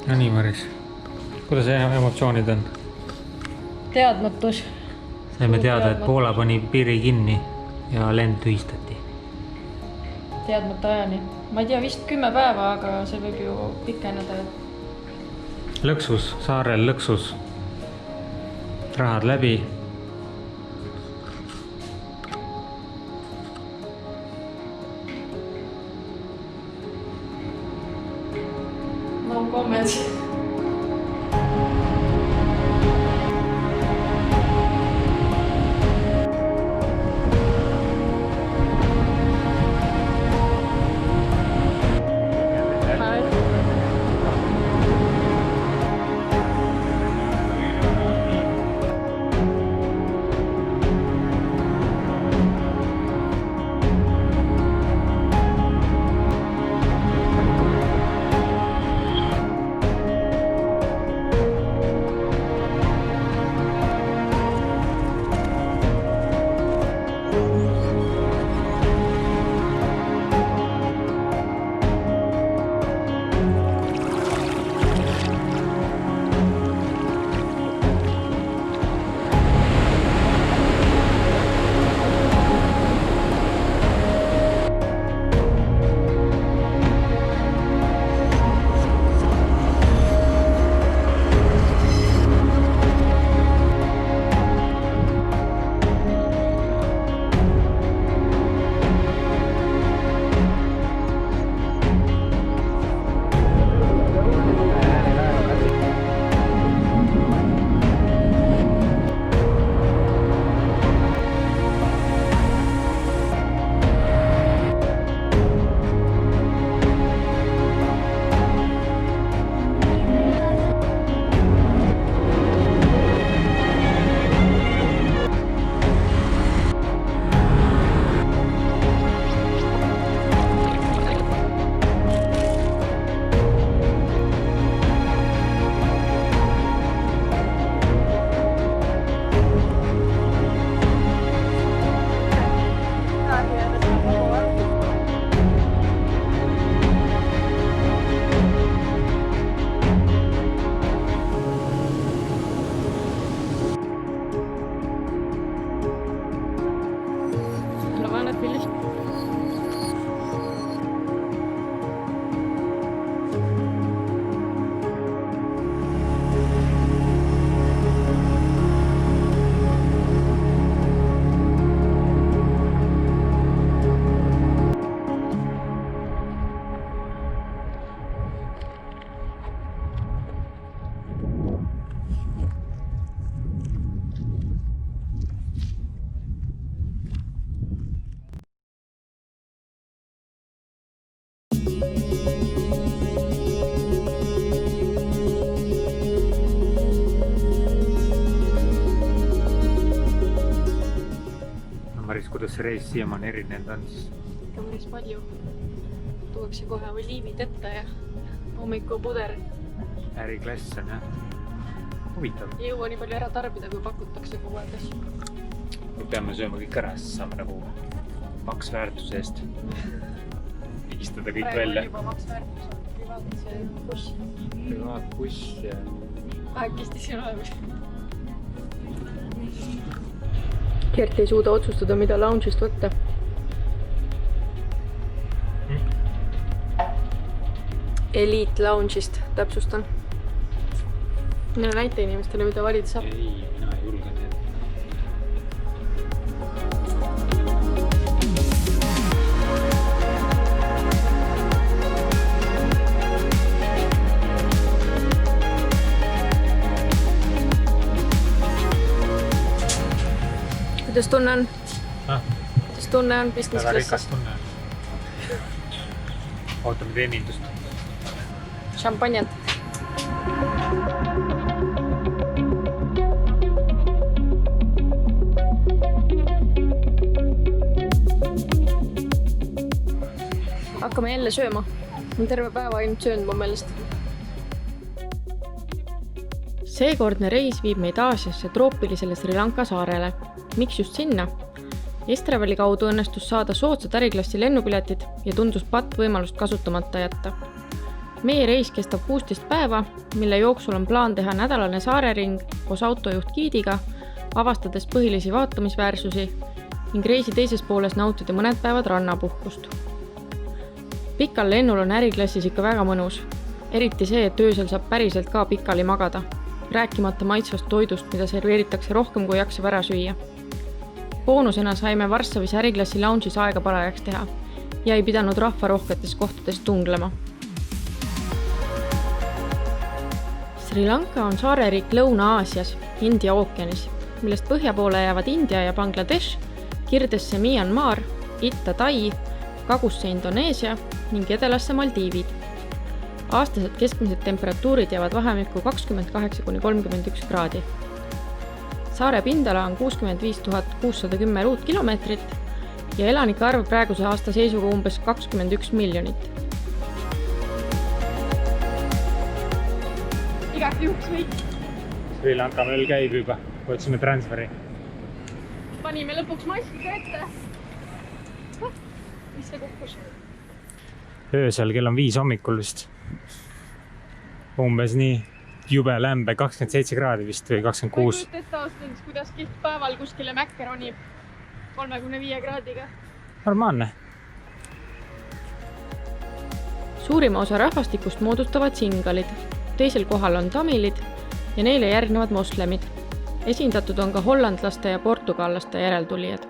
No nii, Maris. Kuidas emotsioonid on? Teadmatus. Saime teada, et Poola pani piiri kinni ja lend tühistati. Teadmata ajani. Ma ei tea, vist 10 päeva, aga see võib ju pikeneda. Lõksus, saarel lõksus. Rahad läbi. No comments. Maris, kuidas see reis siiamaani erinenud on siis? Ikka päris palju. Tuuakse kohe oliivid ette ja hommikupuder. Äriklass on jah. Huvitav. Ei jõua nii palju ära tarbida, kui pakutakse kogu aeg asju. Me peame sööma kõik ära, siis saame nagu maksväärtuse eest vigistada kõik välja. Praegu on juba maksväärtus, privaatbuss. Privaatbuss ja... Kahekesti siin olemas. Kert ei suuda otsustada, mida lounge'ist võtta. Elite lounge'ist, täpsustan. Näita inimestele, mida valida saab. Ei, mina ei julge need. Kuidas tunne on? Kuidas tunne on business väga klassis? rikas tunne on. Ootame teenindust. Šampanjat. Hakkame jälle sööma. On terve päeva ainult söönud mu meelest. Seekordne reis viib meid Aasiasse troopilisele Sri Lanka saarele. Miks just sinna? Estraveli kaudu õnnestus saada soodsad äriklassi lennupiletid ja tundus patt võimalust kasutamata jätta. meie reis kestab 16 päeva, mille jooksul on plaan teha nädalane saarering koos autojuht giidiga, avastades põhilisi vaatamisväärsusi ning reisi teises pooles nautida mõned päevad rannapuhkust. Pikal lennul on äriklassis ikka väga mõnus, eriti see, et öösel saab päriselt ka pikali magada, rääkimata maitsvast toidust, mida serveeritakse rohkem kui jaksab ära süüa. Boonusena saime Varssavis äriklassi lounge'is aega parajaks teha ja ei pidanud rahvarohketes kohtades tunglema. Sri Lanka on saareriik Lõuna-Aasias, India ookeanis, millest põhja poole jäävad India ja Bangladesh, kirdesse Myanmar, itta Tai, kagusse Indoneesia ning edelasse Maldiivid. Aastased keskmised temperatuurid jäävad vahemikku 28–31 kraadi. Saare pindala on 65 610 ruutkilomeetrit ja elanike arv praeguse aasta seisuga umbes 21 miljonit. Igaks juhuks võit. Sri Lanka meil käib juba, kui otsime transferi. Panime lõpuks maski ka ette. Mis see kukkus? Öösel kell on 5 hommikul vist. Umbes nii jube lämbe, 27 kraadi vist või 26. Kui ette aastaks, kuidas päeval kuskile mäkke ronib 35 kraadiga. Normaalne. Suurima osa rahvastikust moodustavad singalid, teisel kohal on tamilid ja neile järgnevad moslemid. Esindatud on ka hollandlaste ja portugallaste järeltulijad.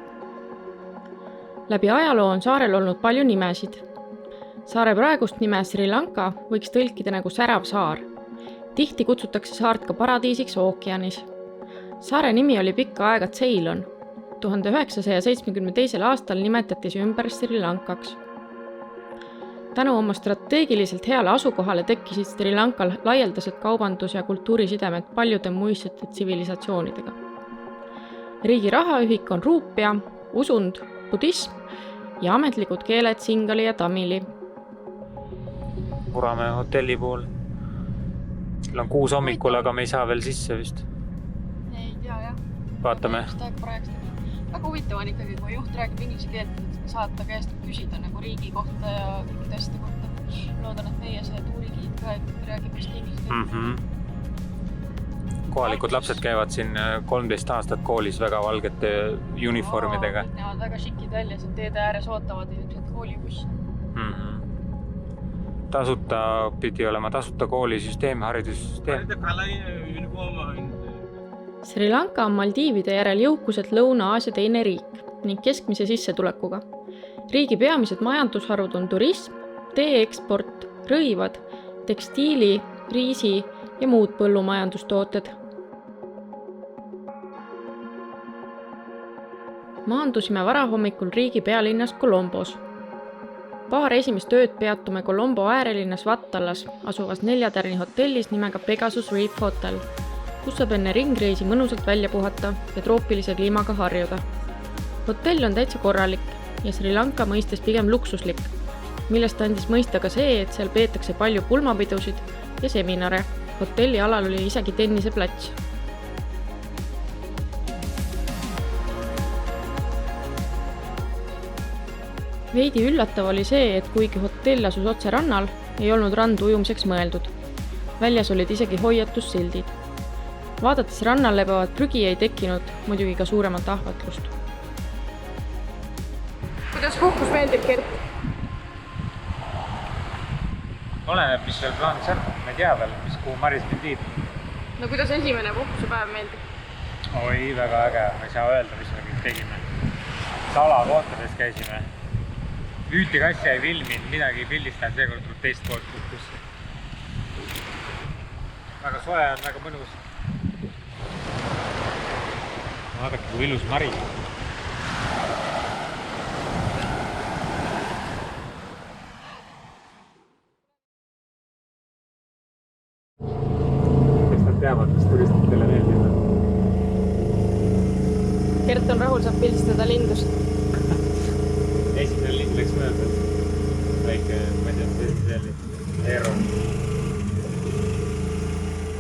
Läbi ajaloo on saarel olnud palju nimesid. Saare praegust nime Sri Lanka võiks tõlkida nagu särav saar. Tihti kutsutakse saart ka paradiisiks ookeanis. Saare nimi oli pikka aega Ceylon. 1972. aastal nimetati see ümber Sri Lankaks. Tänu oma strateegiliselt heale asukohale tekkisid Sri Lankal laialdased kaubandus- ja kultuurisidemed paljude muistsete tsivilisatsioonidega. Riigi rahaühik on ruupia, usund, budism ja ametlikud keeled singali ja tamili. Purame hotelli pool. Kell on 6 hommikul, aga me ei saa veel sisse vist. Ei tea, jah. Vaatame. Väga huvitav on ikkagi, kui juht räägib inglise keelt, et saad ta käest küsida nagu riigi kohta ja kõikide asjade kohta. Loodan, et meie see tuurigiid ka räägib vist inglise keelt. Kohalikud lapsed käivad siin 13 aastat koolis väga valgete uniformidega. Need näevad väga šikid välja, siin teede ääres ootavad ilmselt koolibuss. Tasuta pidi olema tasuta koolisüsteem, haridussüsteem. Sri Lanka on Maldiivide järel jõukuselt Lõuna-Aasia teine riik ning keskmise sissetulekuga. Riigi peamised majandusharud on turism, tee-eksport, rõivad, tekstiili, riisi ja muud põllumajandustooted. Maandusime varahommikul riigi pealinnas Colombos. Paar esimest ööd peatume Colombo äärelinnas Vattalas asuvas 4-tärni hotellis nimega Pegasus Reef Hotel, kus saab enne ringreisi mõnusalt välja puhata ja troopilise kliimaga harjuda. Hotell on täitsa korralik ja Sri Lanka mõistes pigem luksuslik, millest andis mõista ka see, et seal peetakse palju pulmapidusid ja seminare. Hotelli alal oli isegi tenniseplats. Veidi üllatav oli see, et kuigi hotell asus otse rannal, ei olnud rand ujumiseks mõeldud. Väljas olid isegi hoiatussildid. Vaadates rannal lebavat prügi ei tekkinud muidugi ka suuremat ahvatlust. Kuidas puhkus meeldib, Gert? Oleneb, mis veel plaanis on. Ma ei tea veel, kuhu Maris mind viib. No kuidas esimene puhkusepäev meeldib? Oi, väga äge. Ma ei saa öelda, mis me kõik tegime. Salakohtades käisime. Ühti kassi ei filminud, midagi ei pildistanud, seekord tuleb teist poolt puhkus. Väga soe on, väga mõnus. Vaadake, kui ilus Mari. Kes nad teavad, kas turistidele meeldib? Gert on rahul, saab pildistada lindust. Esimene lind läks mööda. Väike, ma ei tea, selline Eero.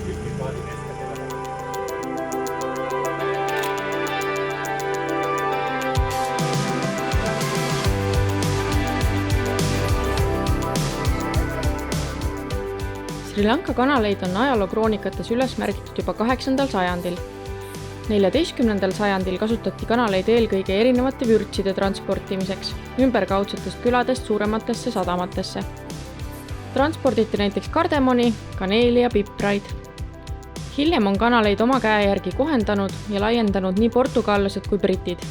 Ühtki paadi meest ka selle. Sri Lanka kanaleid on ajalookroonikates üles märgitud juba 8. sajandil. 14. sajandil kasutati kanaleid eelkõige erinevate vürtside transportimiseks ümberkaudsetest küladest suurematesse sadamatesse. Transporditi näiteks kardemoni, kaneeli ja pipraid. Hiljem on kanaleid oma käe järgi kohendanud ja laiendanud nii portugallased kui britid.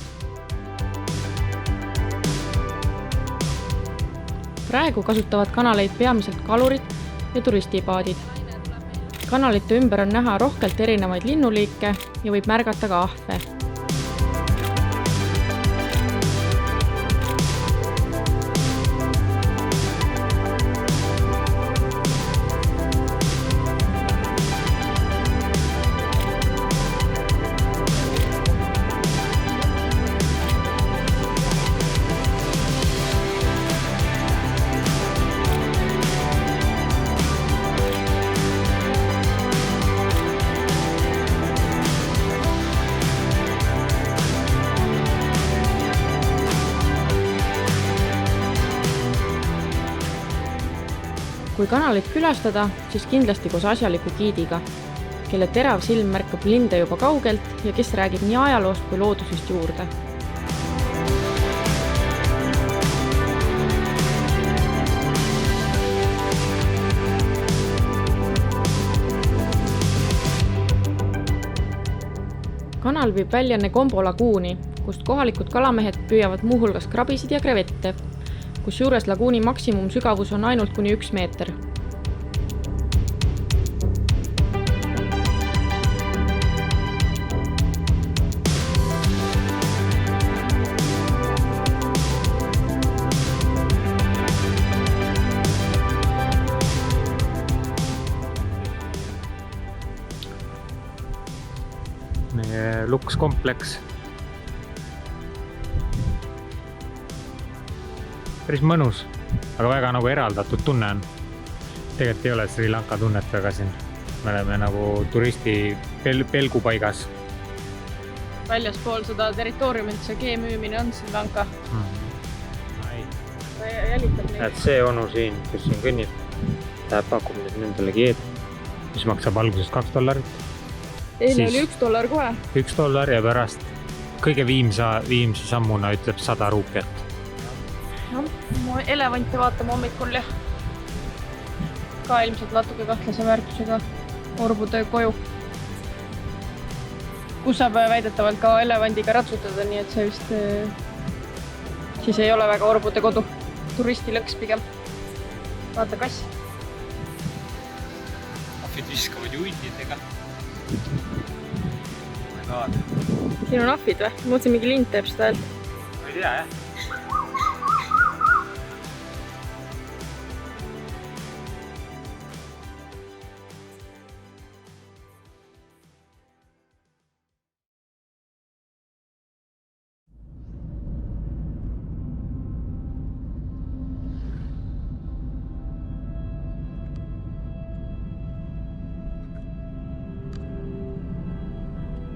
Praegu kasutavad kanaleid peamiselt kalurid ja turistipaadid. Kanalite ümber on näha rohkelt erinevaid linnuliike ja võib märgata ka ahve. Kui kanalit külastada, siis kindlasti koos asjaliku giidiga, kelle terav silm märkab linde juba kaugelt ja kes räägib nii ajaloost kui loodusest juurde. Kanal viib välja Negombo laguuni, kust kohalikud kalamehed püüavad muuhulgas krabisid ja krevette, kusjuures laguuni maksimumsügavus on ainult kuni 1 meeter. Meie lukskompleks. Päris mõnus, aga väga nagu eraldatud tunne on. Tegelikult ei ole Sri Lanka tunnet väga siin. Me oleme nagu turisti pelgupaigas. Väljaspool seda territooriumit see G-müümine on Sri Lanka. Ta jälitab neid. Et see onu siin, kes siin kõnnib, läheb pakub nüüd nendele geed, mis maksab alguses $2. Eile oli $1 kohe. $1 ja pärast kõige viimse sammuna ütleb 100 ruupiat. No, mu elevante vaatame hommikul ja ka ilmselt natuke kahtlase väärtusega orbude koju, kus saab väidetavalt ka elevandiga ratsutada, nii et see vist siis ei ole väga orbude kodu. Turistilõks pigem. Vaata kass. Ahvid viskavad ju hundidega. Siin on ahvid või? Mõtlesin mingi lind teeb seda häält. Ma ei tea, jah.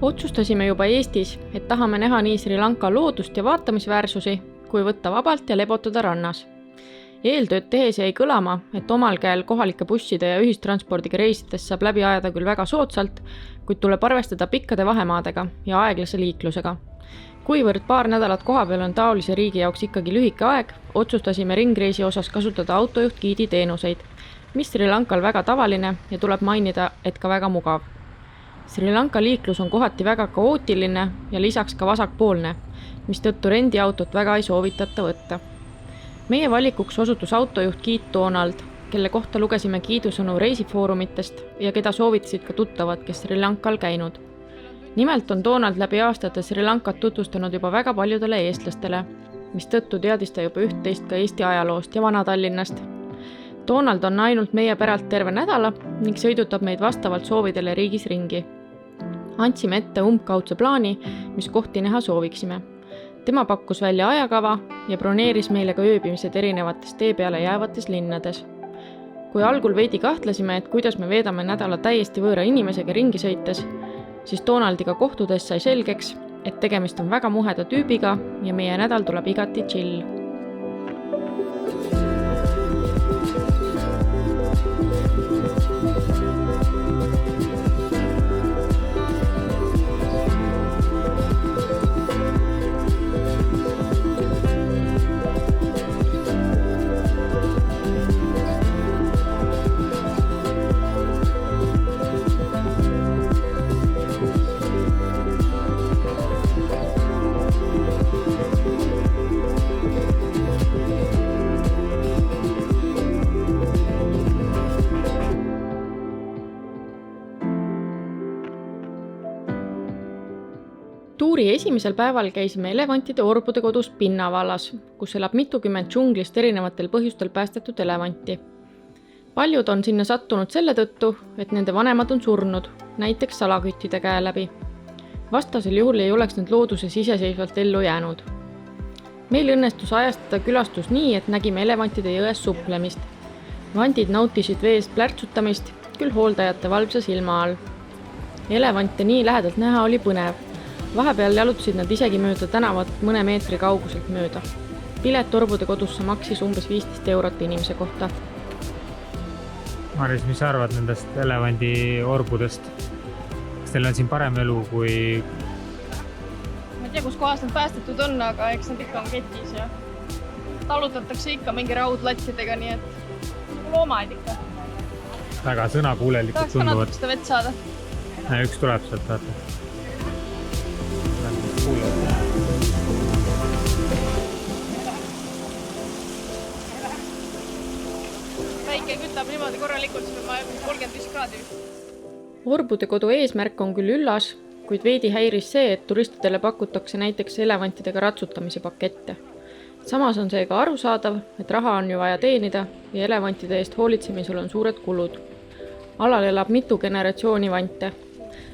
Otsustasime juba Eestis, et tahame näha nii Sri Lanka loodust ja vaatamisväärsusi, kui võtta vabalt ja lebotada rannas. Eeltööd tehes jäi kõlama, et omal käel kohalike busside ja ühistranspordiga reisides saab läbi ajada küll väga soodsalt, kuid tuleb arvestada pikkade vahemaadega ja aeglase liiklusega. Kuivõrd paar nädalat kohapeal on taolise riigi jaoks ikkagi lühike aeg, otsustasime ringreisi osas kasutada autojuht-giidi teenuseid, mis Sri Lankal väga tavaline ja tuleb mainida, et ka väga mugav. Sri Lanka liiklus on kohati väga kaootiline ja lisaks ka vasakpoolne, mistõttu rendiautot väga ei soovitata võtta. Meie valikuks osutus autojuht-giid Donald, kelle kohta lugesime kiidusõnu reisifoorumitest ja keda soovitasid ka tuttavad, kes Sri Lankal käinud. Nimelt on Donald läbi aastate Sri Lankat tutvustanud juba väga paljudele eestlastele, mistõttu teadis ta juba üht-teist ka Eesti ajaloost ja Vana-Tallinnast. Donald on ainult meie päralt terve nädala ning sõidutab meid vastavalt soovidele riigis ringi. Andsime ette umbkaudse plaani, mis kohti näha sooviksime. Tema pakkus välja ajakava ja broneeris meile ka ööbimised erinevates tee peale jäävates linnades. Kui algul veidi kahtlesime, et kuidas me veedame nädala täiesti võõra inimesega ringi sõites, siis Donaldiga kohtudes sai selgeks, et tegemist on väga muheda tüübiga ja meie nädal tuleb igati chill. tuuri esimesel päeval käisime elevantide orbude kodus Pinnavallas, kus elab mitukümmend džunglist erinevatel põhjustel päästetud elevanti. Paljud on sinna sattunud selle tõttu, et nende vanemad on surnud, näiteks salaküttide käe läbi. Vastasel juhul ei oleks need looduses iseseisvalt ellu jäänud. Meil õnnestus ajastada külastus nii, et nägime elevantide jões suplemist. Vandid nautisid vees plärtsutamist, küll hooldajate valvsa silma all. Elevante nii lähedalt näha oli põnev. Vahepeal jalutasid nad isegi mööda tänavat mõne meetri kauguselt mööda. Pilet orbude kodusse maksis umbes 15 eurot inimese kohta. Maris, mis sa arvad nendest elevandi orbudest? Kas teil on siin parem elu kui... Ma ei tea, kus kohas nad päästetud on, aga eks nad ikka on ketis ja talutatakse ikka mingi raudlattidega, nii et loomad ikka. Väga sõnakuulelikud tahaks ka tunduvad. natuke seda vett saada. Üks tuleb sealt, vaata. Päike kütab niimoodi korralikult, siis ma 35 kraadi. Orbude kodu eesmärk on küll üllas, kuid veidi häiris see, et turistidele pakutakse näiteks elevantidega ratsutamise pakette. Samas on see ka arusaadav, et raha on ju vaja teenida ja elevantide eest hoolitsemisel on suured kulud. Alal elab mitu generatsiooni vante.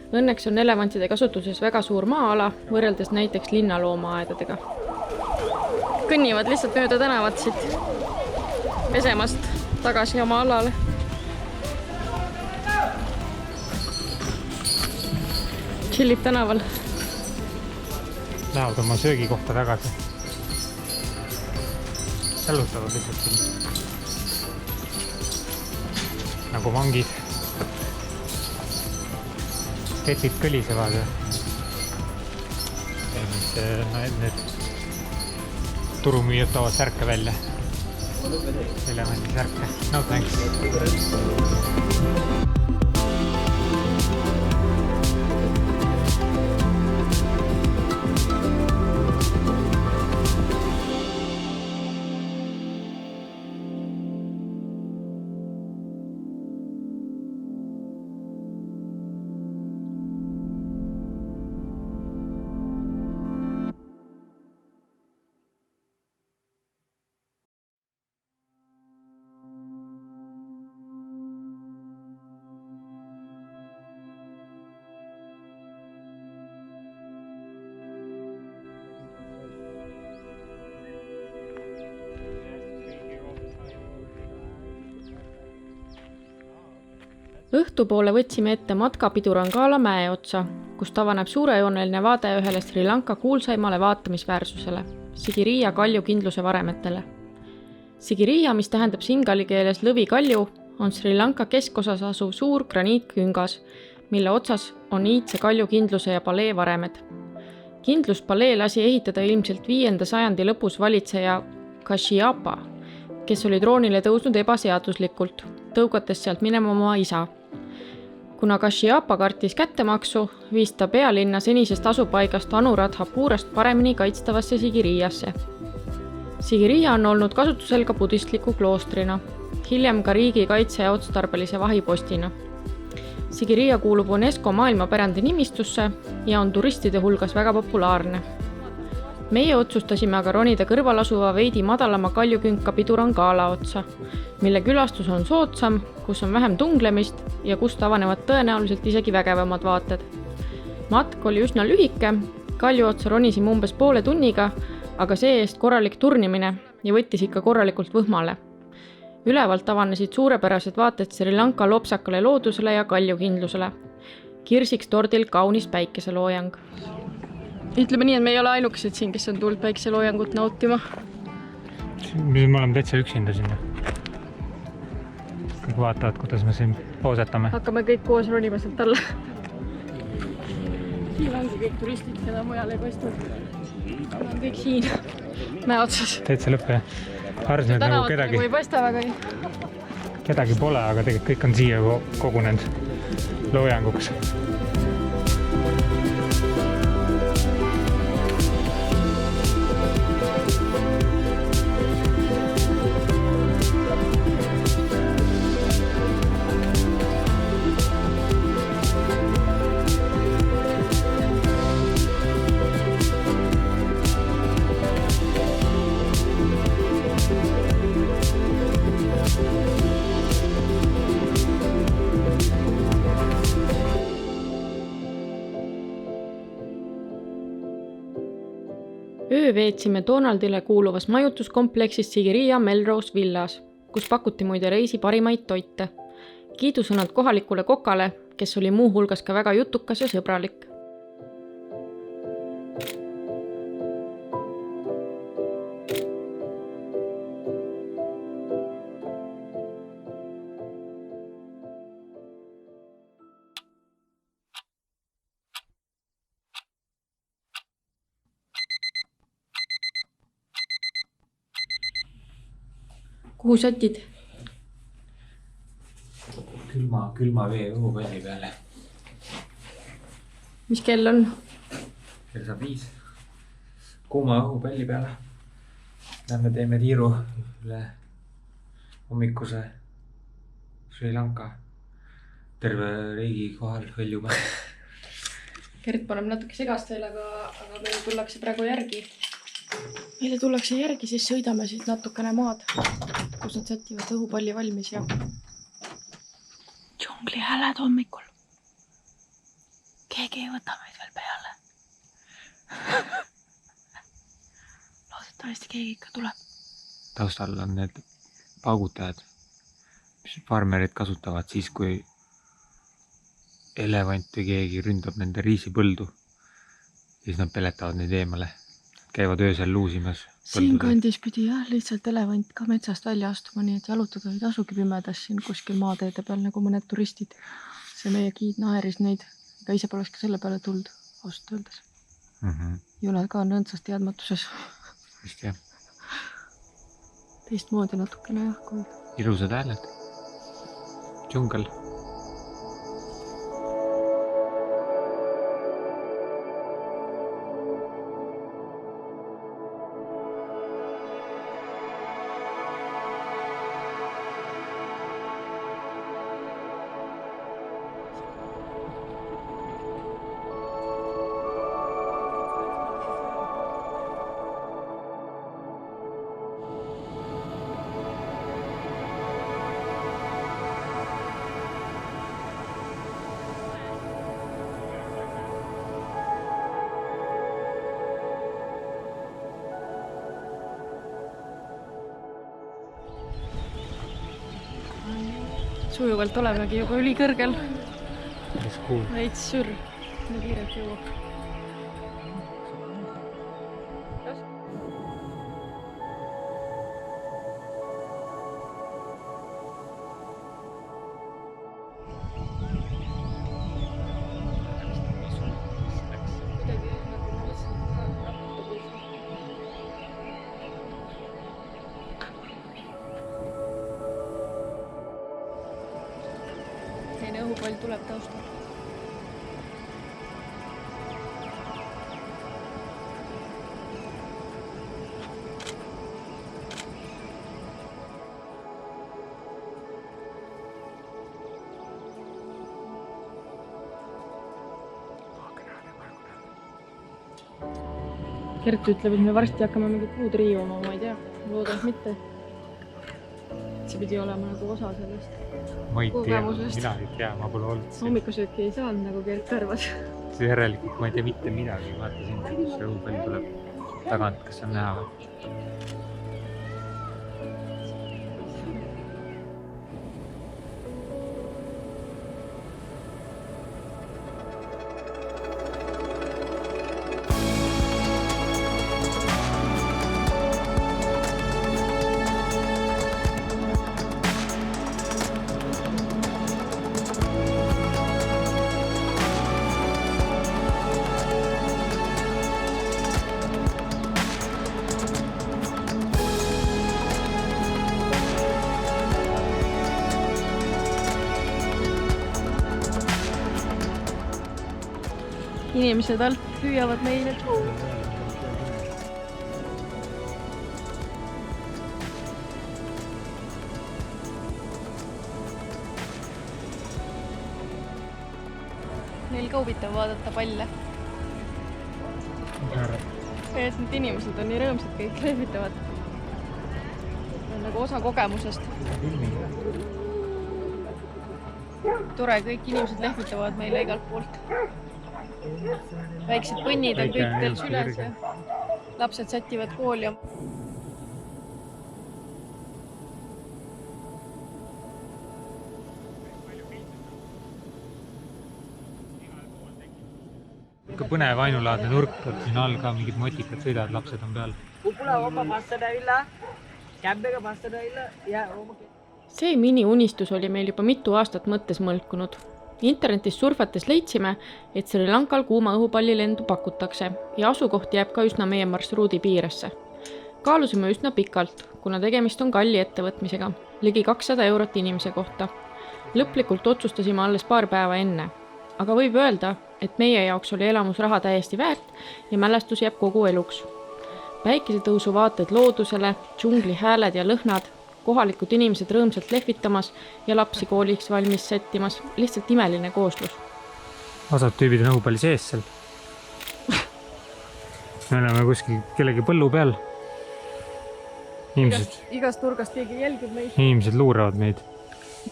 Õnneks on elevantide kasutuses väga suur maa-ala, võrreldes näiteks linnaloomaaedadega. Kõnnivad lihtsalt mööda tänavat siit pesemast tagasi oma alale. Chillib tänaval. Lähevad oma söögikohta tagasi. Jalutavad lihtsalt siin. Nagu vangid. Ketid kõlisevad ja need turumüüjad toovad särke välja. Elemendi särke. No thanks. Õhtupoole võtsime ette matka Pidurangala mäe otsa, kus tavaneb suurejooneline vaade ühele Sri Lanka kuulsaimale vaatamisväärsusele, Sigiriya kalju kindluse varemetele. Sigiriya, mis tähendab singali keeles lõvikalju, on Sri Lanka keskosas asuv suur graniitküngas, mille otsas on iidse kalju kindluse ja palee varemed. Kindlus palee lasi ehitada ilmselt 5. sajandi lõpus valitseja Kashyapa, kes oli troonile tõusnud ebaseaduslikult, tõugates sealt minema oma isa. Kuna Kashyapa kartis kättemaksu, viis ta pealinna senisest asupaigast Anuradhapurast paremini kaitstavasse Sigiriyasse. Sigiriya on olnud kasutusel ka budistliku kloostrina, hiljem ka riigi kaitse ja otstarbelise vahipostina. Sigiriya kuulub UNESCO maailmapärandi nimistusse ja on turistide hulgas väga populaarne. Meie otsustasime aga ronida kõrval asuva veidi madalama kaljukünka Pidurangala otsa, mille külastus on soodsam, kus on vähem tunglemist ja kus avanevad tõenäoliselt isegi vägevamad vaated. Matk oli üsna lühike, kalju otsa ronisime umbes poole tunniga, aga see-eest korralik turnimine ja võttis ikka korralikult võhmale. Ülevalt avanesid suurepärased vaated Sri Lanka lopsakale loodusele ja kaljukindlusele. Kirsiks tordil kaunis päikeseloojang. Ütleme nii, et me ei ole ainukesed siin, kes on tulnud päikeseloojangut nautima. Me oleme täitsa üksinda sinna. Kõik vaatavad, kuidas me siin poosetame. Hakkame kõik koos ronima sealt alla. Siin ongi kõik turistid, keda mujal ei paistnud. On kõik siin mäe otsas. Täitsa lõpp, jah. Arvasin, et nagu kedagi... ei paista väga. Kedagi pole, aga tegelikult kõik on siia kogunenud loojanguks. öö veetsime Donaldile kuuluvas majutuskompleksis Sigiriia Melrose Villas, kus pakuti muide reisi parimaid toite. Kiidusõnad kohalikule kokale, kes oli muu hulgas ka väga jutukas ja sõbralik. Kuhu sätid? Külma vee õhupalli peale. Mis kell on? Kell saab 5. Kuuma õhupalli peale. Lähme teeme tiiru üle hommikuse Sri Lanka. Terve riigi kohal hõljume. Gert paneb natuke segast veel, aga meile tullakse praegu järgi. Meile tullakse järgi, siis sõidame siit natukene maad, kus nad sätivad õhupalli valmis ja džungli hääled hommikul. Keegi ei võta meid veel peale. Loodetavasti keegi ikka tuleb. Taustal on need paugutajad, mis farmerid kasutavad siis, kui elevant või keegi ründab nende riisipõldu. Siis nad peletavad neid eemale. Käivad öösel luusimas. Siin kandis pidi lihtsalt elevant ka metsast välja astuma, nii et jalutada ei tasugi pimedas siin kuskil maateede peal nagu mõned turistid. See meie giid naeris neid, aga ise poleks ka selle peale tuld, ausalt öeldes. Ju nad ka on õndsast teadmatuses. Vist jah. Teistmoodi natukene jah, kui... Ilusad hääled. Džungel. Sujuvalt olemegi juba ülikõrgel. Cool. Veits sür. Nii kiirelt jõuab. Teine õhupall tuleb taustal. Gert ütleb, et me varsti hakkame mingit puud riivama, ma ei tea, loodan mitte. See pidi olema nagu osa sellest. Ma ei tea, mina ei tea, ma pole olnud siin. Hommikusööki ei saanud, nagu Gert arvas. See järelikult ma ei tea mitte midagi, vaata siin, kus see õhupall tuleb tagant, kas on näha või? Inimesed alt hüüavad meile. Neil ka huvitav vaadata palle. Et need inimesed on nii rõõmsad, kõik lehvitavad. On nagu osa kogemusest. Tore, kõik inimesed lehvitavad meile igalt poolt. Väiksed põnnid on kõik teil süles ja lapsed sätivad kooli. Ikka põnev ainulaadne nurk, et siin all ka mingid motikad sõidavad, lapsed on peal. See mini-unistus oli meil juba mitu aastat mõttes mõlkunud. Internetis surfates leidsime, et Sri Lankal kuuma õhupallilendu pakutakse ja asukoht jääb ka üsna meie marsruudi piiresse. Kaalusime üsna pikalt, kuna tegemist on kalli ettevõtmisega, ligi 200 eurot inimese kohta. Lõplikult otsustasime alles paar päeva enne, aga võib öelda, et meie jaoks oli elamusraha täiesti väärt ja mälestus jääb kogu eluks. Päikesetõusu vaated loodusele, džungli hääled ja lõhnad, kohalikud inimesed rõõmsalt lehvitamas ja lapsi kooliks valmis settimas, lihtsalt imeline kooslus. Osad tüübid on õhupalli sees seal. Me oleme kuskil kellegi põllu peal. Igast nurgast keegi jälgib meid. Inimesed luuravad meid.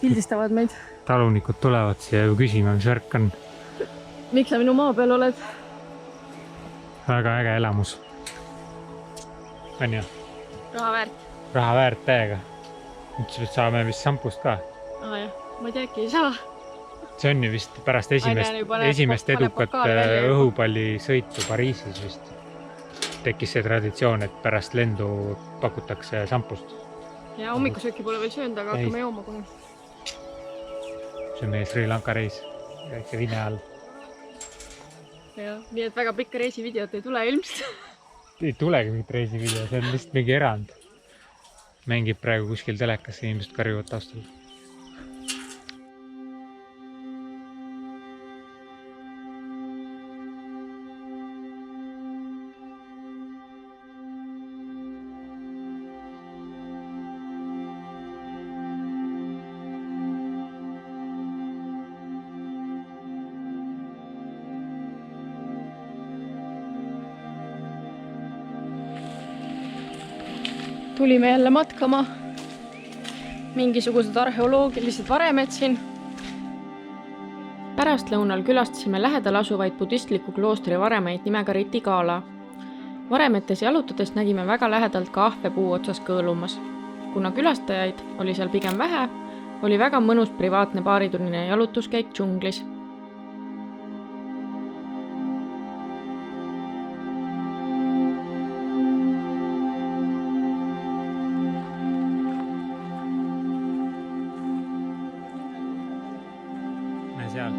Pildistavad meid. Talunikud tulevad siia ja küsima, mis värk on. Miks sa minu maa peal oled? Väga äge elamus. On ju? Raha väärt. Raha väärt täiega. Ütlesime, et saame vist sampust ka. Jah, ma ei tea, äkki ei saa. See on ju vist pärast esimest edukat õhupallisõitu Pariisis vist. Tekkis see traditsioon, et pärast lendu pakutakse sampust. Ja hommikusööki pole veel söönud, aga hakkame jooma kohe. See on meie Sri Lanka reis. Ikka vine all. Ja, nii et väga pikka reisivideot ei tule ilmselt. Ei tulegi mingit reisivideo, see on lihtsalt mingi erand. Mängib praegu kuskil telekas, inimesed karjuvad taustal. Tulime jälle matkama. Mingisugused arheoloogilised varemed siin. Pärastlõunal külastasime lähedal asuvaid budistliku kloostri varemeid nimega Ritikala. Varemetes jalutades nägime väga lähedalt ka ahvepuu otsas kõõlumas. Kuna külastajaid oli seal pigem vähe, oli väga mõnus privaatne paaritunnine jalutuskäik džunglis. Seal.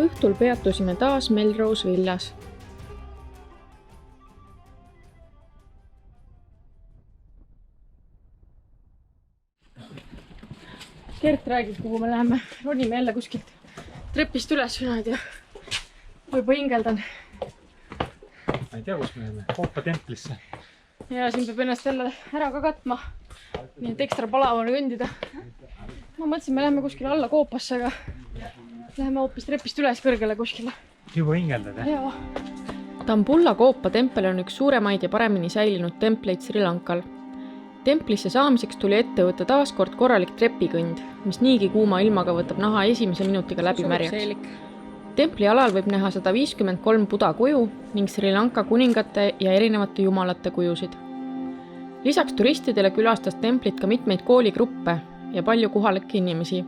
Õhtul peatusime taas Melrose villas. Gert räägib, kuhu me läheme. Ronime jälle kuskilt trepist üles või ei tea. Ma juba hingeldan. Ma ei tea, kus me läheme. Koopa templisse. Ja siin peab ennast jälle ära ka katma. Nii et ekstra palav on kõndida. Ma mõtlesin, me läheme kuskile alla Koopasse, aga läheme hoopis trepist üles kõrgele kuskile. Juba hingeldad, jah? Jaa. Dambulla Koopa tempel on üks suuremaid ja paremini säilinud templeid Sri Lankal. Templisse saamiseks tuli ette võtta taaskord korralik trepikõnd, mis niigi kuuma ilmaga võtab naha esimese minutiga läbi märjaks. Templi alal võib näha 153 Buda kuju ning Sri Lanka kuningate ja erinevate jumalate kujusid. Lisaks turistidele külastas templit ka mitmeid kooligruppe ja palju kohalikke inimesi,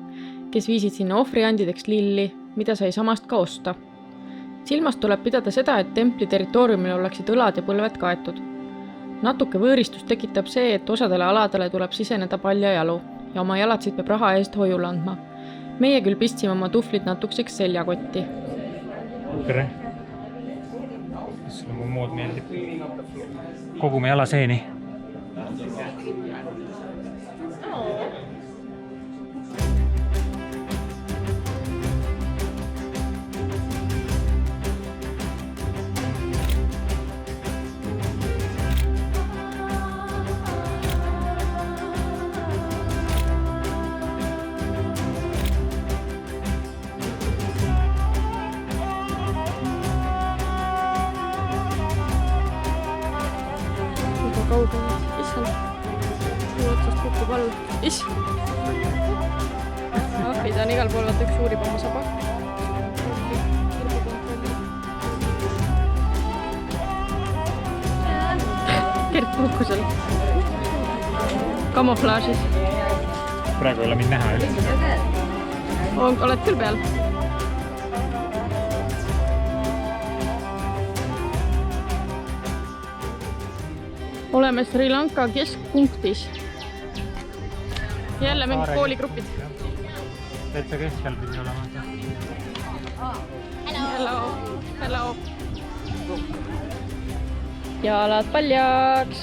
kes viisid sinna ohvriandideks lilli, mida sai samast ka osta. Silmas tuleb pidada seda, et templi territooriumil oleksid õlad ja põlved kaetud. Natuke võõristust tekitab see, et osadele aladele tuleb siseneda paljajalu ja oma jalatsid peab raha eest hoiule andma. Meie küll pistsime oma tuflid natukeseks seljakotti. Tere! Kas sulle mu mood meeldib? Kogume jala seeni. Kaugelt. Issand. Mul otsast kukub all. Ahvid on igal pool, vaata üks uurib oma saba. Gert puhkusel. Kamuflaažis. Praegu ei ole mind näha üldse. Oled küll peal? Oleme Sri Lanka keskpunktis. Jälle mingid kooligrupid. Täitsa keskel pidi olema. Hello. Hello. Jalad paljaks.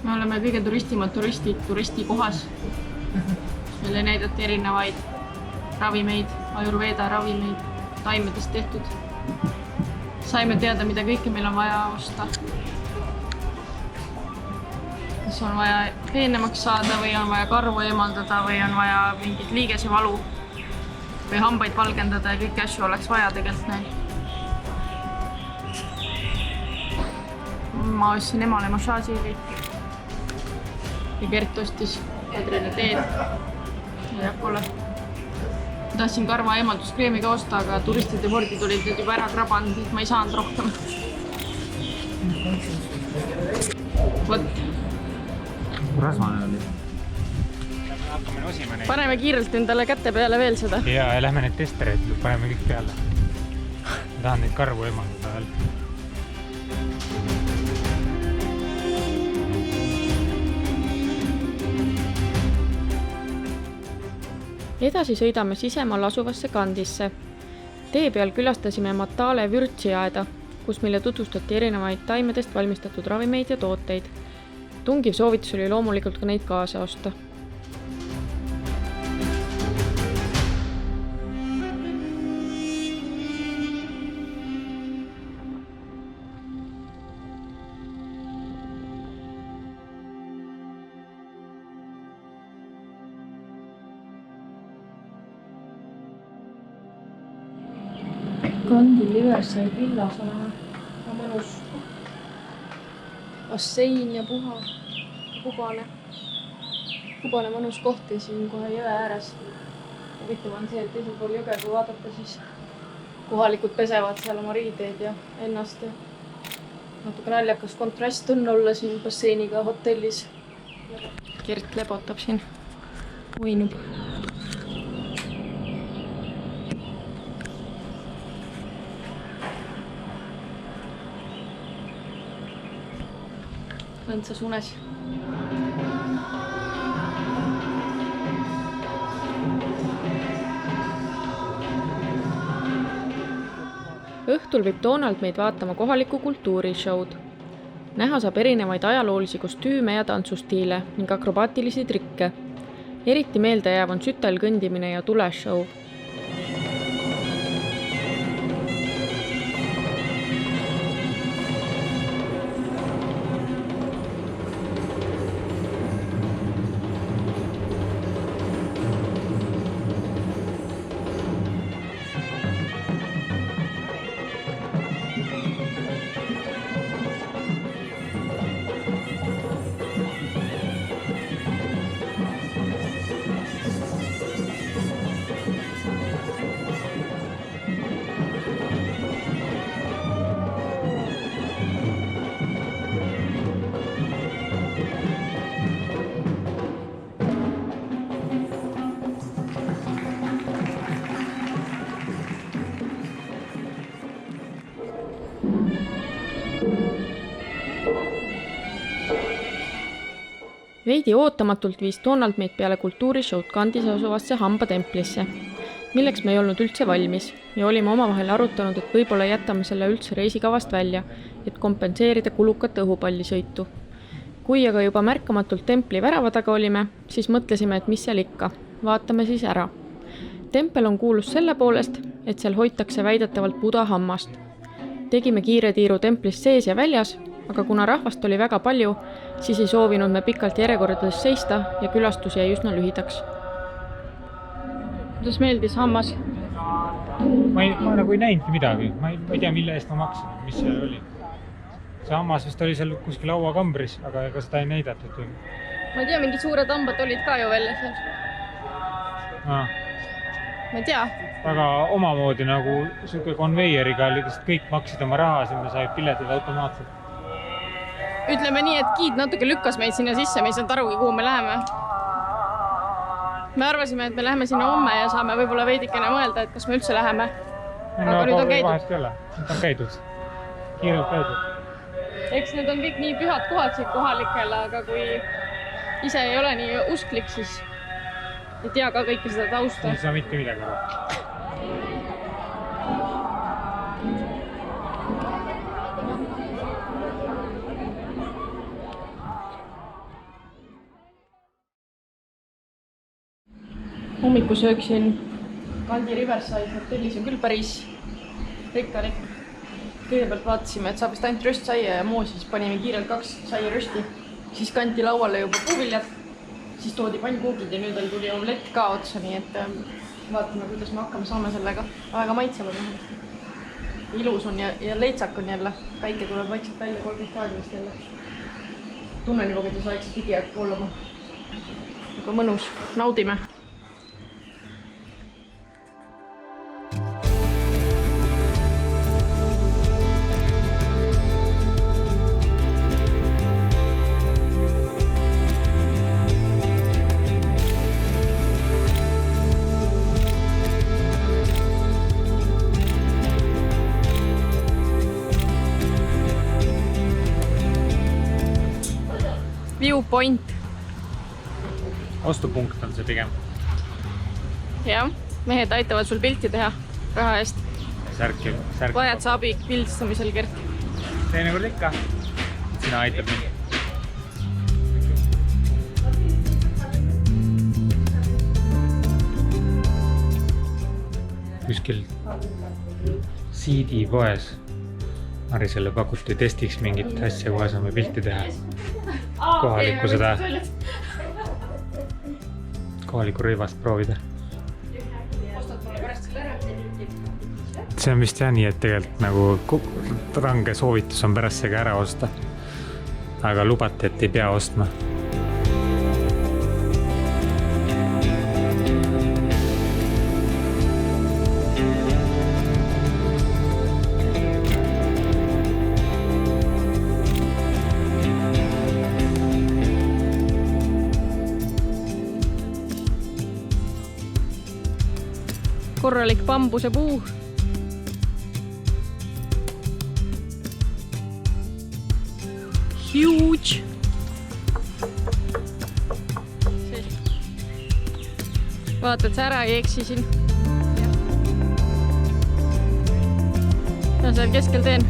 Me oleme kõige turistimad turistikohas. Meile näidati erinevaid ravimeid, Ayurveda ravimeid, taimedest tehtud. Saime teada, mida kõike meil on vaja osta. Kas on vaja peenemaks saada või on vaja karvu eemaldada või on vaja mingit liigesevalu või hambaid valgendada ja kõiki asju oleks vaja tegelikult neil. Ma ostsin emale massaažiõli ja Gert ostis Kadrile teed ja Jakole. Tahtsin karva eemalduskreemi ka osta, aga turistide hordid olid nüüd juba ära krabanud, et ma ei saanud rohkem. Võt. Rasvane oli. Hakkame nosima neid. Paneme kiirelt endale kätte peale veel seda. Ja lähme need testereid, paneme kõik peale. Ma tahan neid karvu eemaldada veel. Edasi sõidame sisemaal asuvasse kandisse. Tee peal külastasime Matale vürtsiaeda, kus meile tutvustati erinevaid taimedest valmistatud ravimeid ja tooteid. Tungiv soovitus oli loomulikult ka neid kaasa osta. Kandil Riverside villas olema. Mõnus bassein ja Pubane mõnus koht ja siin kohe jõe ääres. Huvitav on see, et teisel pool jõge, kui vaadata, siis kohalikud pesevad seal oma riideid ja ennast. Ja natuke naljakas kontrast on olla siin basseiniga hotellis. Gert lebotab siin, uinub. Õndsas unes. Õhtul viib Donald meid vaatama kohalikku kultuurishowd. Näha saab erinevaid ajaloolisi kostüüme ja tantsustiile ning akrobaatilisi trikke. Eriti meeldejääv on sütel kõndimine ja tuleshow. Veidi ootamatult viis Donald meid peale kultuurishowd kandis asuvasse hambatemplisse, milleks me ei olnud üldse valmis ja olime omavahel arutanud, et võib-olla jätame selle üldse reisikavast välja, et kompenseerida kulukat õhupallisõitu. Kui aga juba märkamatult templi värava taga olime, siis mõtlesime, et mis seal ikka, vaatame siis ära. Tempel on kuulus selle poolest, et seal hoitakse väidetavalt Buda hammast. Tegime kiire tiiru templis sees ja väljas, aga kuna rahvast oli väga palju, siis ei soovinud me pikalt järjekordades seista ja külastus jäi üsna lühidaks. Kuidas meeldis hammas? Ma nagu ei näinudki midagi. Ma ei tea, mille eest ma maksin, mis seal oli. See hammas vist oli seal kuskil lauakambris, aga ega seda ei näidatud. Ma ei tea, mingi suured hambad olid ka ju veel seal. Ma ei tea. Väga omamoodi nagu suke konveieriga oli, sest kõik maksid oma raha, sinna sai piletid automaatselt. Ütleme nii, et giid natuke lükkas meid sinna sisse, me ei saanud arugi, kuhu me läheme. Me arvasime, et me läheme sinna homme ja saame võib-olla veidikene mõelda, et kas me üldse läheme. Aga nüüd on käidud. Nüüd on käidud. Kiirelt käidud. Eks need on kõik nii pühad kohad siin kohalikele, aga kui ise ei ole nii usklik, siis ei tea ka kõike seda tausta. Ei saa mitte midagi aru. Hommiku sööksin Kandi Riverside hotellis on küll päris rikkalik. Kõigepealt vaatasime, et saab vist ainult röstsaia ja muu, siis panime kiirelt 2 saia rösti. Siis kanti lauale juba puuviljad, siis toodi pannkuugid ja nüüd tuli omlett ka otsa, nii et vaatame, kuidas me hakkame saame sellega. Väga maitsevad vähemasti. Ilus on ja leitsak on jälle. Päike tuleb vaikselt välja 30 kraadimist jälle. Tunnen juba, kuidas vaikselt pidi jääb olema. Aga mõnus, naudime. Viewpoint. Ostupunkt on see pigem. Jah, mehed aitavad sul pilti teha raha eest. Särki. Vajad sa abi pildistamisel, Gert? Teinekord ikka. Sina aitab mind. Kuskil CD poes Marisele pakuti testiks mingit asja, kohe saame pilti teha. Kohalikku rõivast proovida. See on vist jah nii, et tegelikult nagu range soovitus on pärast see ka ära osta. Aga lubati, et ei pea ostma. Korralik bambuse puu. Huge. Vaata, et sa ära ei eksi siin. Ja seal keskel teen.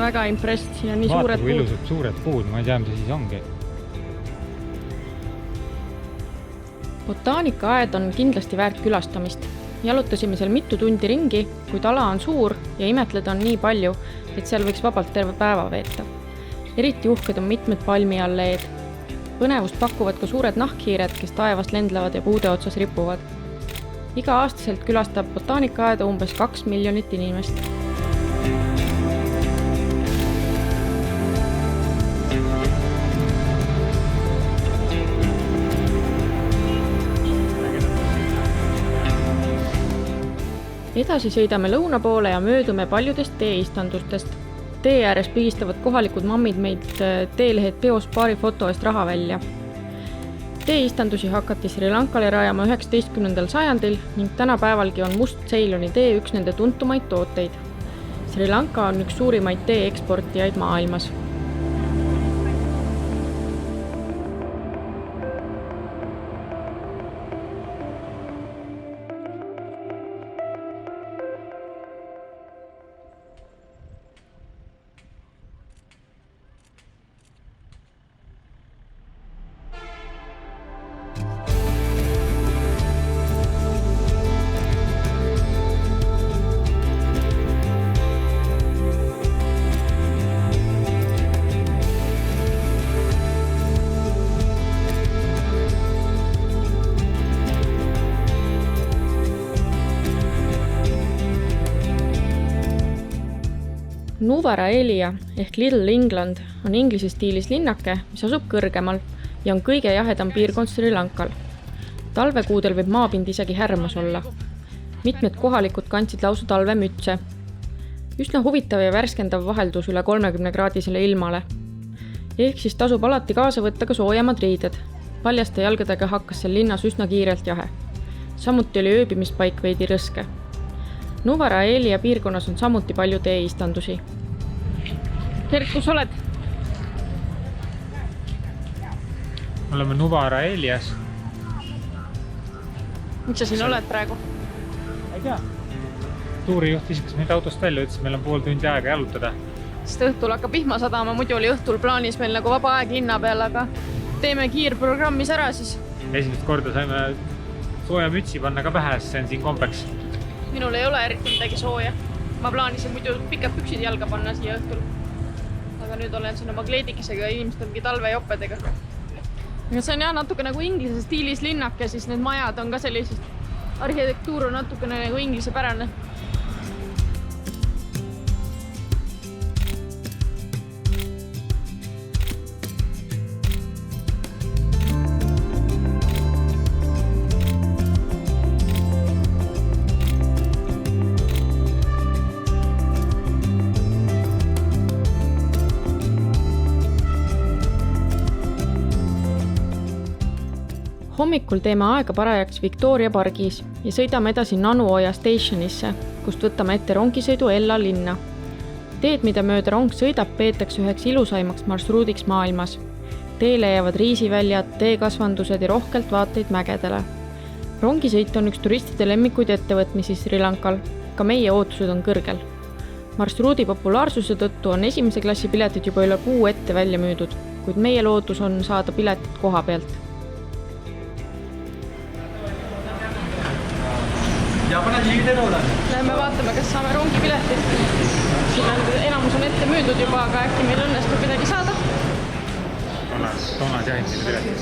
väga impressed, siin on nii vaata, suured kui puud. ilusad suured puud, ma ei tea, mis siis ongi. Botaanikaaed on kindlasti väärt külastamist. Jalutasime seal mitu tundi ringi, kuid ala on suur ja imetleda on nii palju, et seal võiks vabalt terve päeva veeta. Eriti uhked on mitmed palmialleed. Põnevust pakuvad ka suured nahkhiired, kes taevast lendlevad ja puude otsas ripuvad. Iga aastaselt külastab botaanikaaeda umbes 2 miljonit inimest. Edasi sõidame lõuna poole ja möödume paljudest teeistandustest. Tee ääres pigistavad kohalikud mammid meid teelehed peos paari foto eest raha välja. Teeistandusi hakati Sri Lankale rajama 19. sajandil ning tänapäevalgi on must Ceyloni tee üks nende tuntumaid tooteid. Sri Lanka on üks suurimaid tee eksportijaid maailmas. Nuvara Elia ehk Little England on inglise stiilis linnake, mis asub kõrgemal ja on kõige jahedam piirkond Sri Lankal. Talvekuudel võib maapind isegi härmas olla. Mitmed kohalikud kandsid lausa talvemütse. Üsna huvitav ja värskendav vaheldus üle 30-kraadisele ilmale. Ehk siis tasub alati kaasa võtta ka soojemad riided. Paljaste jalgadega hakkas seal linnas üsna kiirelt jahe. Samuti oli ööbimispaik veidi rõske. Nuvara Elia piirkonnas on samuti palju teeistandusi. Gert, kus oled? Oleme Nuvara Elias. Miks sa siin oled praegu? Ei tea. Tuurijuht viskas meid autost välja, ütles, meil on pool tundi aega jalutada. Sest õhtul hakkab vihma sadama, muidu oli õhtul plaanis meil nagu vaba aeg linna peal, aga teeme kiirprogrammis ära siis. Esimest korda saime sooja mütsi panna ka pähe, see on siin kombeks. Minul ei ole eriti midagi sooja. Ma plaanisin muidu pikad püksid jalga panna siia õhtul. Aga nüüd olen siin oma kleedikesega ja inimesed ongi talvejoppedega. Aga see on jah natuke nagu inglise stiilis linnak ja siis need majad on ka sellised. Arhitektuur on natukene nagu inglise pärane. Hommikul teeme aega parajaks Victoria pargis ja sõidame edasi Nanuoja stationisse, kust võtame ette rongisõidu Ella linna. Teed, mida mööda rong sõidab, peetakse üheks ilusaimaks marsruudiks maailmas. Teele jäävad riisiväljad, teekasvandused ja rohkelt vaateid mägedele. Rongisõit on üks turistide lemmikuid ettevõtmisi Sri Lankal. Ka meie ootused on kõrgel. Marsruudi populaarsuse tõttu on esimese klassi piletid juba üle kuu ette välja müüdud, kuid meie lootus on saada piletid koha pealt. Läheme vaatame, kas saame rongipiletit. Siin on enamus on ette müüdud juba, aga äkki meil õnnestub midagi saada. Toonas jahindile piletit.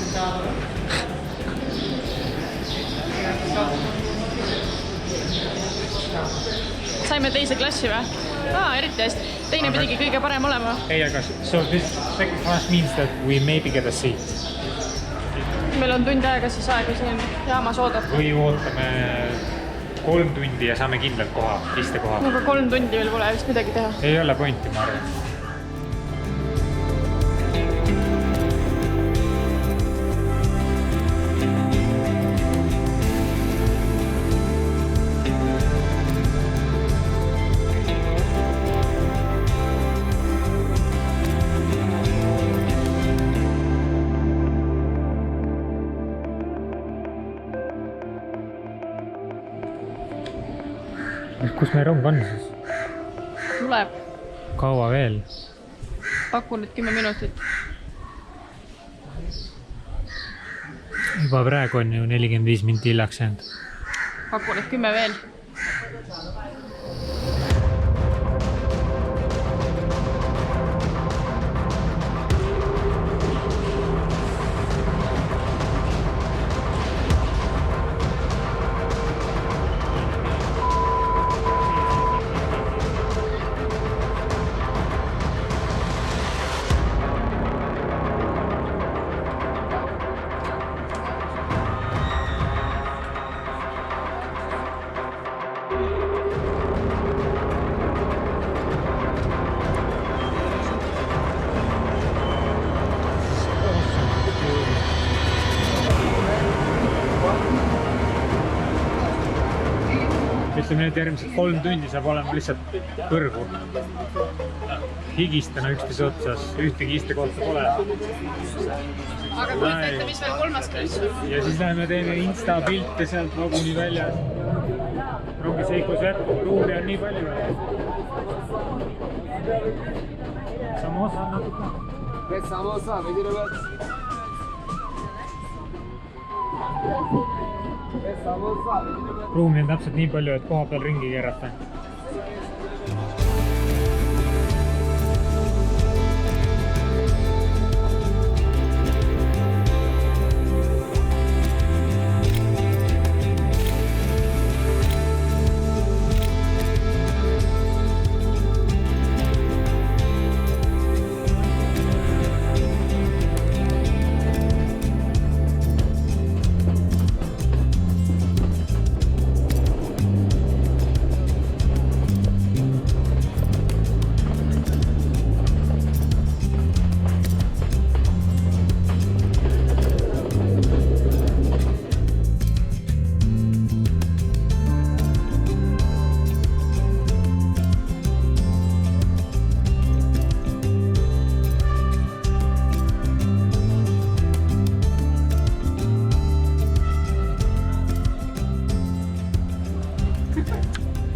Saime teise klassi või? Eriti hästi. Teine pidigi kõige parem olema. Ei, aga so this second class means that we maybe get a seat. Meil on tund aega siis aega siin jaamas oodata. Või ootame 3 tundi ja saame kindlalt koha, istekoha. Aga 3 tundi veel pole vist midagi teha. Ei ole pointi, ma arvan. Kus meie rong on siis? Tuleb kaua veel? Pakun nüüd 10 minutit. Juba praegu on ju 45 minti hiljaks jäänud. Pakun nüüd 10 veel. Ütleme nüüd järgmised 3 tundi saab olema lihtsalt kõrgu. Higistena üksteise otsas, ühtegi istekohta pole. Aga kujuta ette, mis veel 3. klass on. Ja siis läheme teeme Insta-pilte sealt vaguni väljas. Rongi seiklus jätkub, ruumi on nii palju. Samosa on natuke. Samosa, vedere võt. Ruumi on täpselt nii palju, et koha peal ringi keerata.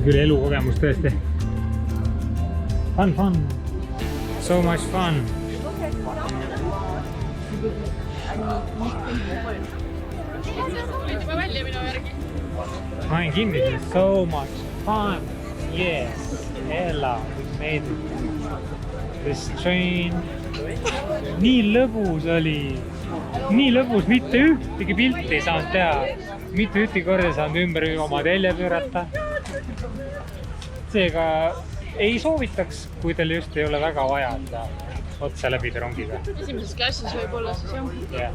Küll elukogemus tõesti. Fun. So much fun. Tulid juba välja minu järgi. Ma olen kinni. So much fun. Yes. Ella, we made it. This train. Nii lõbus oli. Nii lõbus, mitte ühtegi pilti ei saanud teha. Mitte ühtegi korda ei saanud ümber oma telje pöörata. Seega ei soovitaks, kui teil just ei ole väga vaja otsa läbida rongiga. Esimeses klassis võib olla siis jah.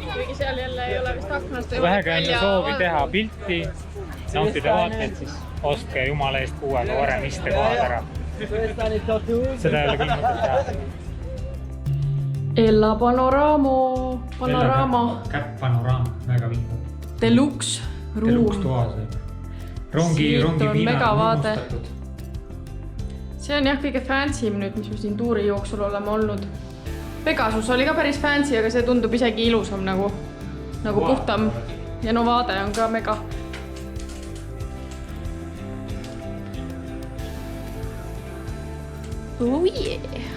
Kuigi seal jälle ei ole vist aknast. Vähega enne soovi teha pilti, nautida vaateid, siis ostke jumala eest kuu aega varem istekohad ära. Seda ei ole küll mõtet teha. Ella Panorama. Käpp Panorama, väga vinge. Deluxe ruum. Deluxe toas. Rongi piinad on unustatud. See on jah kõige fancy'm nüüd, mis me siin tuuri jooksul oleme olnud. Pegasus oli ka päris fancy, aga see tundub isegi ilusam nagu puhtam. Ja no vaade on ka mega. Oh yeah!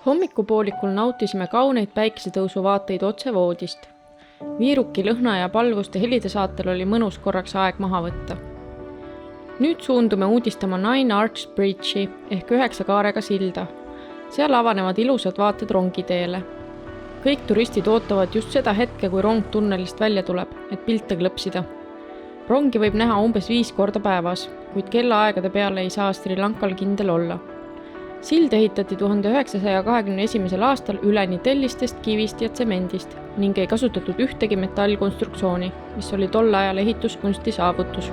Hommikupoolikul nautisime kauneid päikesetõusu vaateid otse voodist. Viiruki lõhna ja palvuste helide saatel oli mõnus korraks aeg maha võtta. Nüüd suundume uudistama Nine Arch Bridge'i ehk 9 kaarega silda. Seal avanevad ilusad vaated rongiteele. Kõik turistid ootavad just seda hetke, kui rong tunnelist välja tuleb, et pilte klõpsida. Rongi võib näha umbes 5 korda päevas, kuid kellaaegade peale ei saa Sri Lankal kindel olla. Sild ehitati 1921. aastal üleni tellistest, kivist ja tsemendist ning ei kasutatud ühtegi metallkonstruktsiooni, mis oli tol ajal ehituskunsti saavutus.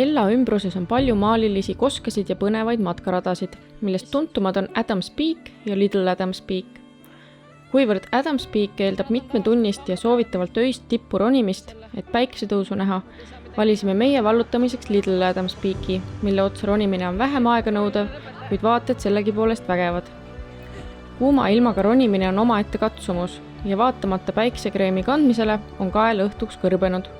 Ella ümbruses on palju maalilisi koskasid ja põnevaid matkaradasid, millest tuntumad on Adams Peak ja Little Adams Peak. Kuivõrd Adams Peak eeldab mitmetunnist ja soovitavalt öist tippu ronimist, et päikesetõusu näha, valisime meie vallutamiseks Little Adams Peaki, mille otsa ronimine on vähem aeganõudev, kuid vaated sellegipoolest vägevad. Kuuma ilmaga ronimine on omaette katsumus ja vaatamata päiksekreemi kandmisele on kael õhtuks kõrbenud.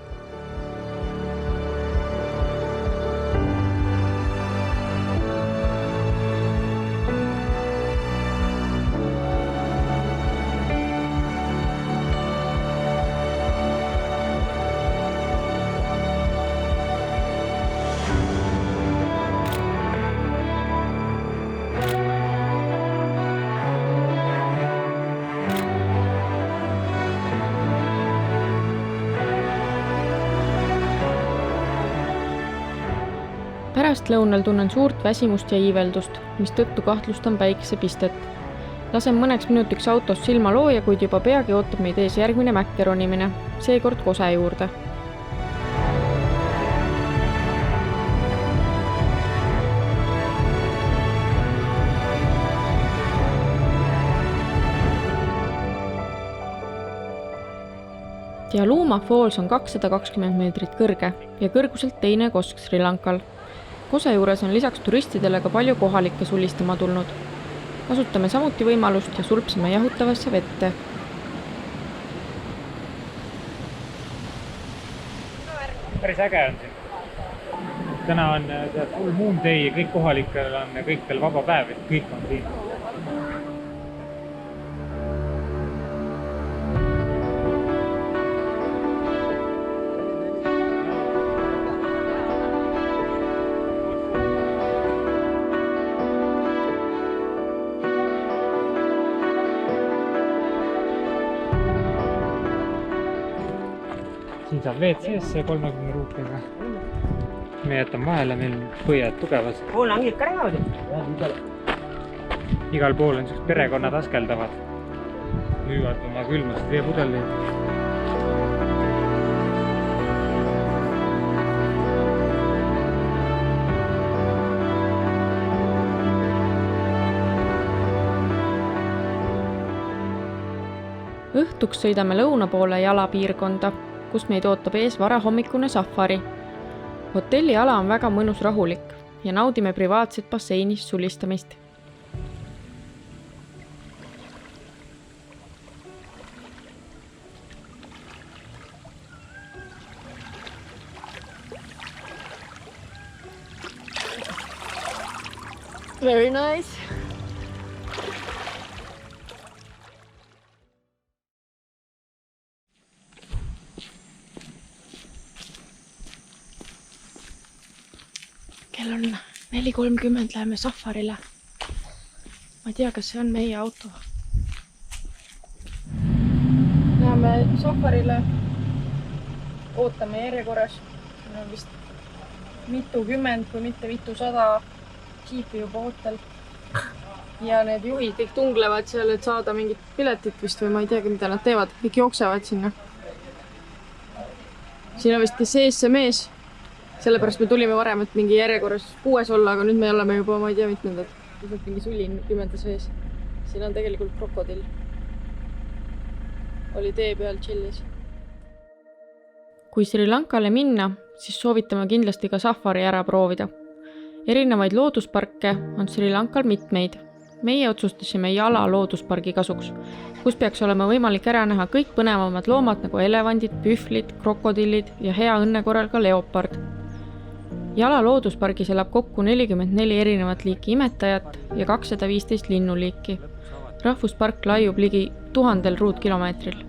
Pärastlõunal tunnen suurt väsimust ja iiveldust, mis tõttu kahtlustan päikesepistet. Lasen mõneks minutiks autos silma looja, kuid juba peagi ootab meid ees järgmine mäkke ronimine, seekord Kose juurde. Dialuma Falls on 220 meetrit kõrge ja kõrguselt teine kosk Sri Lankal. Kose juures on lisaks turistidele ka palju kohalikke sulistama tulnud. Kasutame samuti võimalust ja sulpsime jahutavasse vette. Päris äge on siin. Täna on full moon day ja kõik kohalikel on kõik veel vaba päev, et kõik on siin. Siin saab veed seesse 30 ruupiga. Me jätame vahele, meil põied tugevad. Igal pool on perekonnad askeldavad. Müüvad oma külmast veepudeleid. Õhtuks sõidame lõuna poole jalapiirkonda, kus meid ootab ees varahommikune safari. Hotelli ala on väga mõnus rahulik ja naudime privaatset basseinis sulistamist. Very nice. Kell on 4:30, läheme safarile. Ma ei tea, kas see on meie auto. Läheme safarile. Ootame järjekorras. Siin on vist mitukümmend, kui mitte mitusada džiipi juba ootel. Ja need juhid kõik tunglevad seal, et saada mingit piletit vist või ma ei teagi, mida nad teevad. Kõik jooksevad sinna. Siin on vist sees see mees. Sellepärast me tulime varem, et mingi järjekorras 6 olla, aga nüüd me oleme juba, ma ei tea, mitmendad. Mingi sulin 10. vees. Siin on tegelikult krokodill. Oli tee peal chillis. Kui Sri Lankale minna, siis soovitame kindlasti ka safari ära proovida. Erinevaid loodusparke on Sri Lankal mitmeid. Meie otsustasime Jala looduspargi kasuks, kus peaks olema võimalik ära näha kõik põnevamad loomad nagu elevandid, pühvlid, krokodillid ja hea õnne korral ka leopard. Jala looduspargis elab kokku 44 erinevat liiki imetajat ja 215 linnuliiki. Rahvuspark laiub ligi 1000 ruutkilomeetril.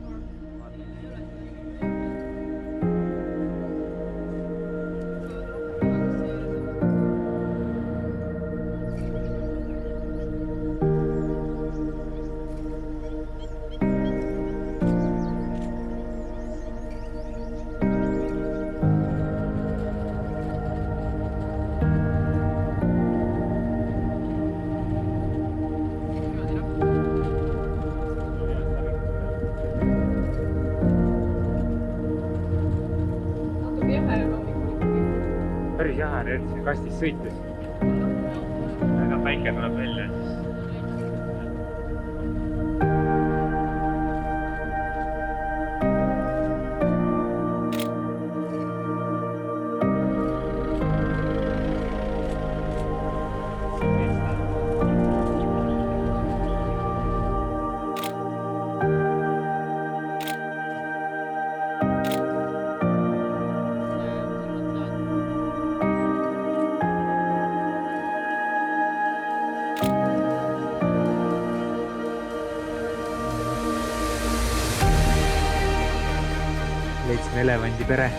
Päris jahe, see kastis sõites. Väga päike tuleb välja. Leidsin elevandi pere.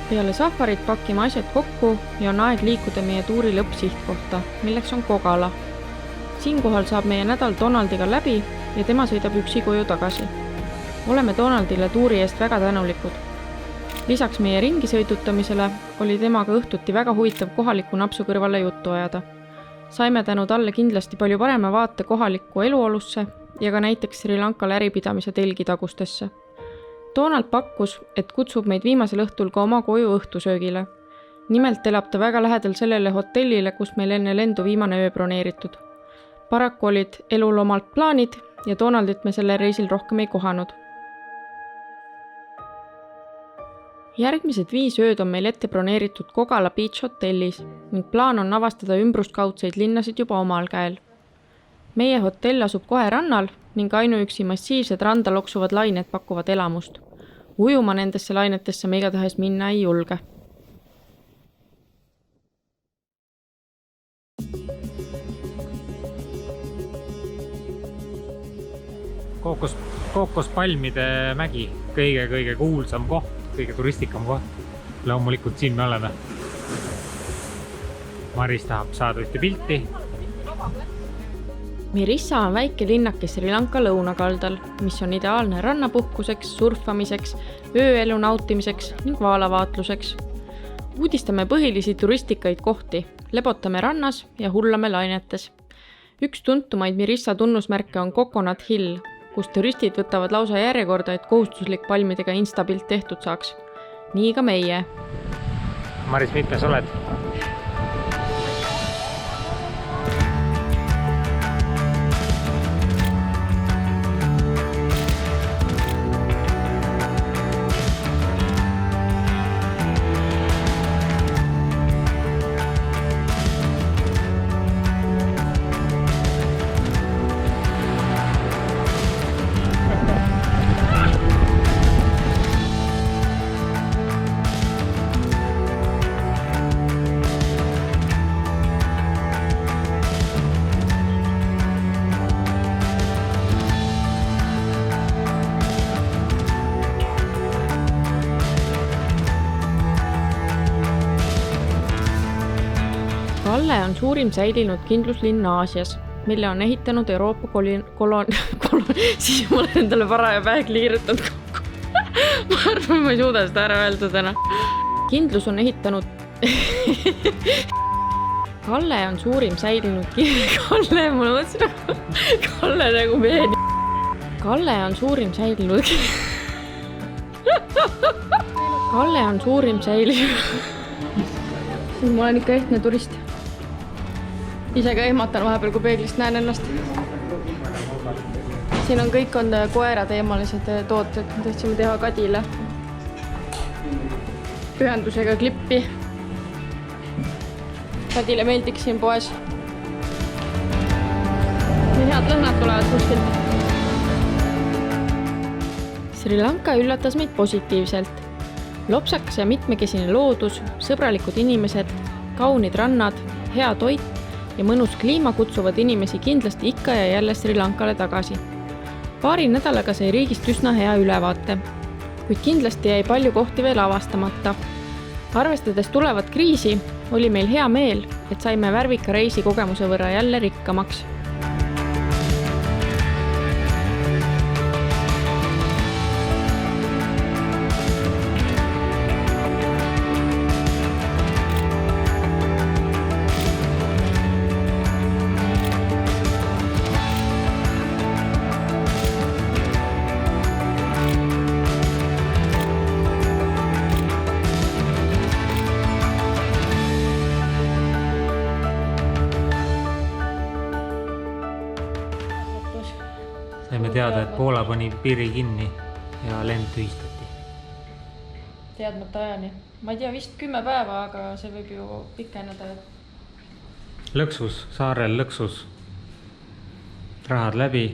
Peale safarit pakime asjad kokku ja on aeg liikuda meie tuuri lõppsihtkohta, milleks on Kogala. Siinkohal saab meie nädal Donaldiga läbi ja tema sõidab üksi koju tagasi. Oleme Donaldile tuuri eest väga tänulikud. Lisaks meie ringi sõidutamisele oli temaga õhtuti väga huvitav kohaliku napsu kõrvale juttu ajada. Saime tänu talle kindlasti palju parema vaate kohalikku eluolusse ja ka näiteks Sri Lankal äripidamise telgitagustesse. Donald pakkus, et kutsub meid viimasel õhtul ka oma koju õhtusöögile. Nimelt elab ta väga lähedal sellele hotellile, kus meil enne lendu viimane öö broneeritud. Paraku olid elul omalt plaanid ja Donaldit me selle reisil rohkem ei kohanud. Järgmised 5 ööd on meil ette broneeritud Kogala Beach hotellis ning plaan on avastada ümbruskaudseid linnasid juba omal käel. Meie hotell asub kohe rannal ning ainuüksi massiivsed randa loksuvad lained pakuvad elamust. Ujuma nendesse lainetesse me igatahes minna ei julge. Kookospalmide mägi, kõige kuulsam koht, kõige turistikam koht. Loomulikult siin me oleme. Maris tahab saada ühte pilti. Mirissa on väike linnake Sri Lanka lõunakaldal, mis on ideaalne rannapuhkuseks, surfamiseks, ööelu nautimiseks ning vaalavaatluseks. Uudistame põhilisi turistikaid kohti, lebotame rannas ja hullame lainetes. Üks tuntumaid Mirissa tunnusmärke on Coconut Hill, kus turistid võtavad lausa järjekorda, et kohustuslik palmidega instapilt tehtud saaks. Nii ka meie. Maris, mitmes oled? Kalle on suurim säilinud kindluslinn Aasias, mille on ehitanud Euroopa siis ma olen endale paraja pähe kliirutanud kokku. Ma arvan, ma ei suuda seda ära öelda täna. Kindlus on ehitanud... Kalle on suurim säilinud... Kalle, mulle mõtlesin, Kalle nagu meeni. Kalle on suurim säilinud... Kalle on suurim säilinud... Ma olen ikka ehtne turist. Ise ka ehmatan vahepeal, kui peeglist näen ennast. Siin on kõik koerateemalised tooted. Tahtsime teha Kadile pühendusega klippi. Kadile meeldiks siin poes. Nii head lõhnad tulevad kuskilt. Sri Lanka üllatas meid positiivselt. Lopsakas ja mitmekesine loodus, sõbralikud inimesed, kaunid rannad, hea toit ja mõnus kliima kutsuvad inimesi kindlasti ikka ja jälle Sri Lankale tagasi. Paari nädalaga sai riigist üsna hea ülevaate, kuid kindlasti jäi palju kohti veel avastamata. Arvestades tulevat kriisi, oli meil hea meel, et saime värvika reisi kogemuse võrra jälle rikkamaks. Saime teada, et Poola pani piiri kinni ja lend tühistati. Teadmata ajani. Ma ei tea, vist 10 päeva, aga see võib ju pikeneda. Lõksus, saarel lõksus. Rahad läbi.